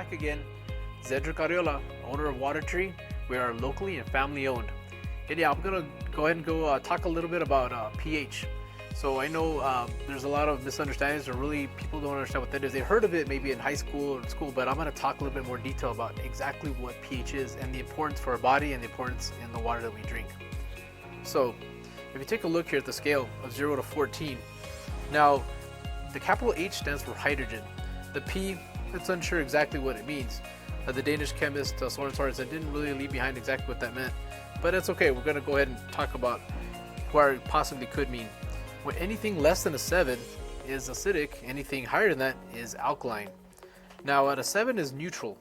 back again. Edrick Arreola, owner of WaterTree. We are locally and family owned. And yeah, I'm gonna go ahead and talk a little bit about pH. So I know there's a lot of misunderstandings, or really people don't understand what that is. They heard of it maybe in high school or school, but I'm gonna talk a little bit more detail about exactly what pH is and the importance for our body and the importance in the water that we drink. So if you take a look here at the scale of 0 to 14, now the capital H stands for hydrogen. The P, it's unsure exactly what it means. The Danish chemist Soren Sørensen didn't really leave behind exactly what that meant, but it's okay. We're going to go ahead and talk about what it possibly could mean. When anything less than a 7 is acidic, anything higher than that is alkaline. Now at a 7 is neutral.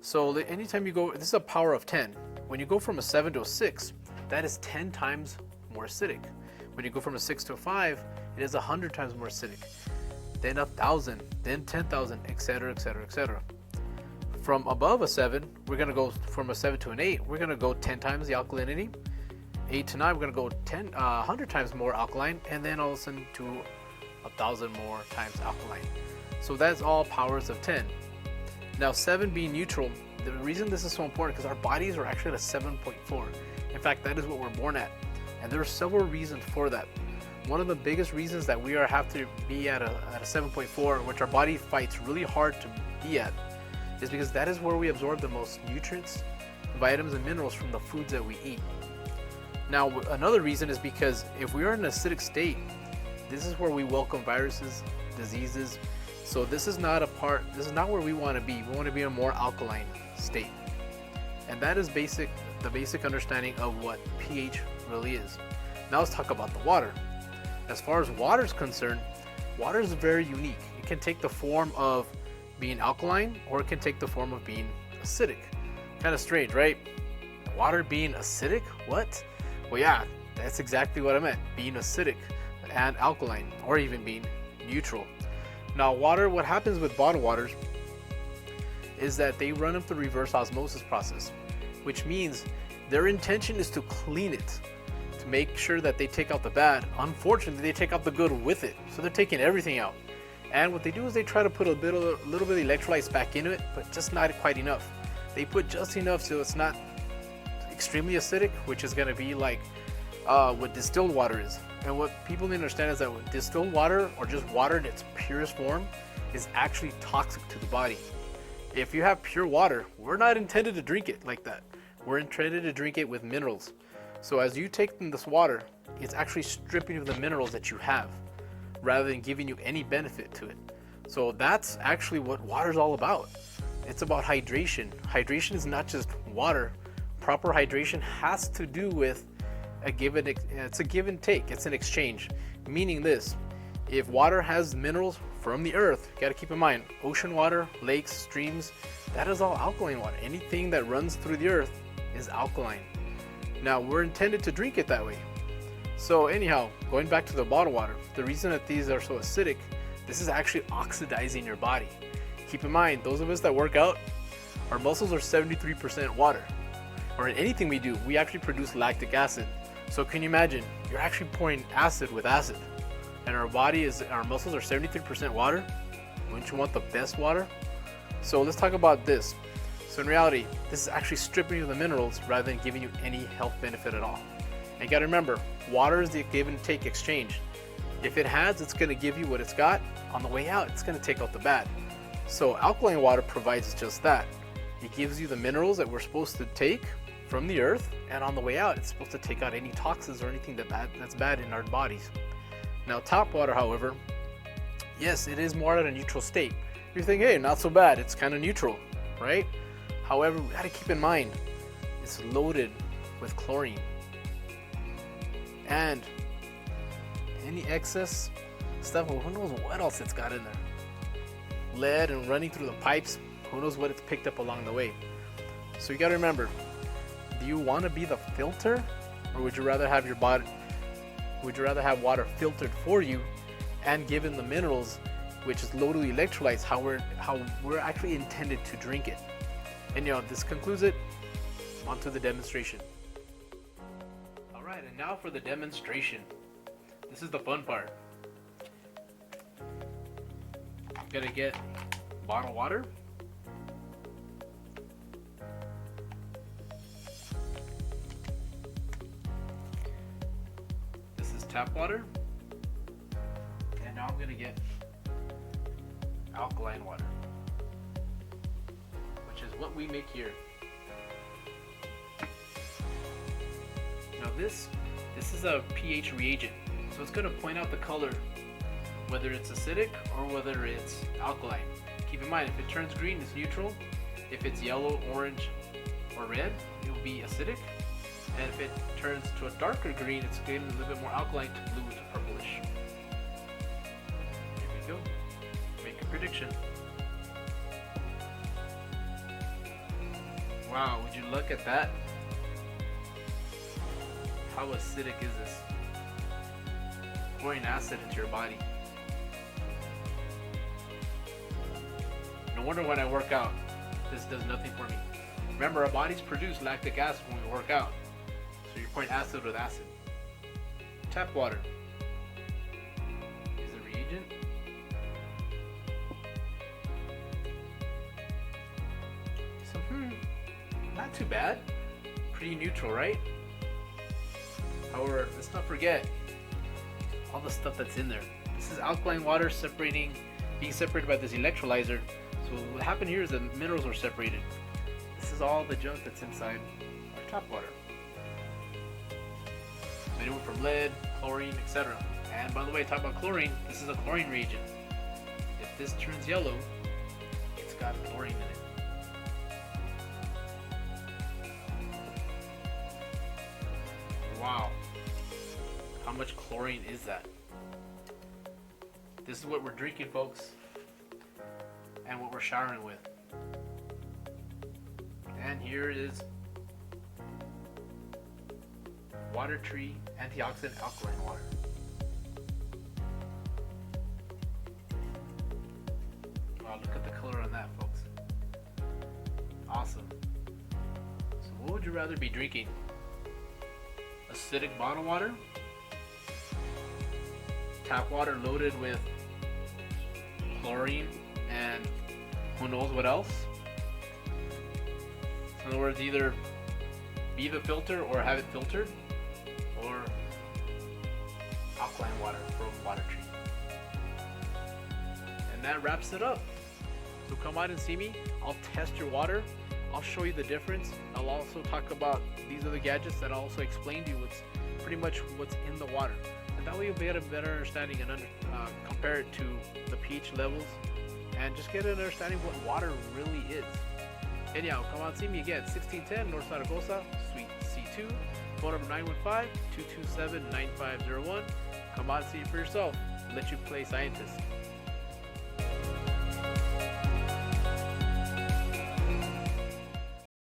So anytime you go, this is a power of 10. When you go from a 7 to a 6, that is 10 times more acidic. When you go from a 6 to a 5, it is 100 times more acidic. Then 1,000, then 10,000, etc., etc., etc. From above a 7, we're going to go from a 7 to an 8, we're going to go 10 times the alkalinity. 8 to 9, we're going to go 100 times more alkaline, and then all of a sudden to 1,000 more times alkaline. So that's all powers of 10. Now 7 being neutral, the reason this is so important is because our bodies are actually at a 7.4. In fact, that is what we're born at. And there are several reasons for that. One of the biggest reasons that we have to be at a 7.4, which our body fights really hard to be at, is because that is where we absorb the most nutrients, vitamins, and minerals from the foods that we eat. Now, another reason is because if we are in an acidic state, this is where we welcome viruses, diseases. So this is not where we want to be. We want to be in a more alkaline state. And that is the basic understanding of what pH really is. Now let's talk about the water. As far as water is concerned, water is very unique. It can take the form of being alkaline, or it can take the form of being acidic. Kind of strange, right? Water being acidic? What? Well, yeah, that's exactly what I meant. Being acidic and alkaline, or even being neutral. Now, water, what happens with bottled waters is that they run up the reverse osmosis process, which means their intention is to clean it, to make sure that they take out the bad. Unfortunately, they take out the good with it. So they're taking everything out. And what they do is they try to put a little bit of electrolytes back into it, but just not quite enough. They put just enough so it's not extremely acidic, which is going to be like what distilled water is. And what people need to understand is that distilled water, or just water in its purest form, is actually toxic to the body. If you have pure water, we're not intended to drink it like that. We're intended to drink it with minerals. So as you take in this water, it's actually stripping you of the minerals that you have, rather than giving you any benefit to it. So that's actually what water is all about. It's about hydration. Hydration is not just water. Proper hydration has to do with it's a give and take. It's an exchange. Meaning this, if water has minerals from the earth, you gotta keep in mind, ocean water, lakes, streams, that is all alkaline water. Anything that runs through the earth is alkaline. Now, we're intended to drink it that way. So anyhow, going back to the bottled water, the reason that these are so acidic, this is actually oxidizing your body. Keep in mind, those of us that work out, our muscles are 73% water. Or in anything we do, we actually produce lactic acid. So can you imagine, you're actually pouring acid with acid, and our muscles are 73% water? Wouldn't you want the best water? So let's talk about this. So in reality, this is actually stripping you of the minerals rather than giving you any health benefit at all. And you gotta remember, water is the give and take exchange. If it has, it's gonna give you what it's got. On the way out, it's gonna take out the bad. So alkaline water provides just that. It gives you the minerals that we're supposed to take from the earth, and on the way out, it's supposed to take out any toxins or anything that's bad in our bodies. Now, tap water, however, yes, it is more at a neutral state. You're thinking, hey, not so bad, it's kind of neutral, right? However, we gotta keep in mind, it's loaded with chlorine. And any excess stuff, well, who knows what else it's got in there. Lead and running through the pipes, who knows what it's picked up along the way. So you gotta remember, do you want to be the filter, or would you rather have water filtered for you and given the minerals, which is loaded with electrolytes, how we're actually intended to drink it? And this concludes it. Onto the demonstration. All right, and now for the demonstration. This is the fun part. I'm gonna get bottled water. tap water, and now I'm gonna get alkaline water, which is what we make here. Now this is a pH reagent, so it's gonna point out the color, whether it's acidic or whether it's alkaline. Keep in mind, if it turns green, it's neutral. If it's yellow, orange, or red, it will be acidic. And if it turns to a darker green, it's getting a little bit more alkaline to blue to purplish. Here we go. Make a prediction. Wow, would you look at that? How acidic is this? Pouring acid into your body. No wonder when I work out, this does nothing for me. Remember, our bodies produce lactic acid when we work out. So you're pouring acid with acid. Tap water is a reagent. So, not too bad. Pretty neutral, right? However, let's not forget all the stuff that's in there. This is alkaline water being separated by this electrolyzer. So what happened here is the minerals are separated. This is all the junk that's inside our tap water. So anywhere from lead, chlorine, etc. And by the way, talk about chlorine, this is a chlorine reagent. If this turns yellow, it's got chlorine in it. Wow. How much chlorine is that? This is what we're drinking, folks, and what we're showering with. And here is WaterTree antioxidant alkaline water. Wow, look at the color on that, folks. Awesome. So what would you rather be drinking? Acidic bottled water? Tap water loaded with chlorine and who knows what else? In other words, either be the filter or have it filtered, or alkaline water from WaterTree. And that wraps it up. So come out and see me. I'll test your water. I'll show you the difference. I'll also talk about these other gadgets, and I'll also explain to you pretty much what's in the water. And that way you'll get a better understanding and compare it to the pH levels, and just get an understanding of what water really is. Anyhow, come out and see me again, 1610 North Zaragoza, Suite C2, phone number 915-227-9501. Come out and see it for yourself. Let you play scientist.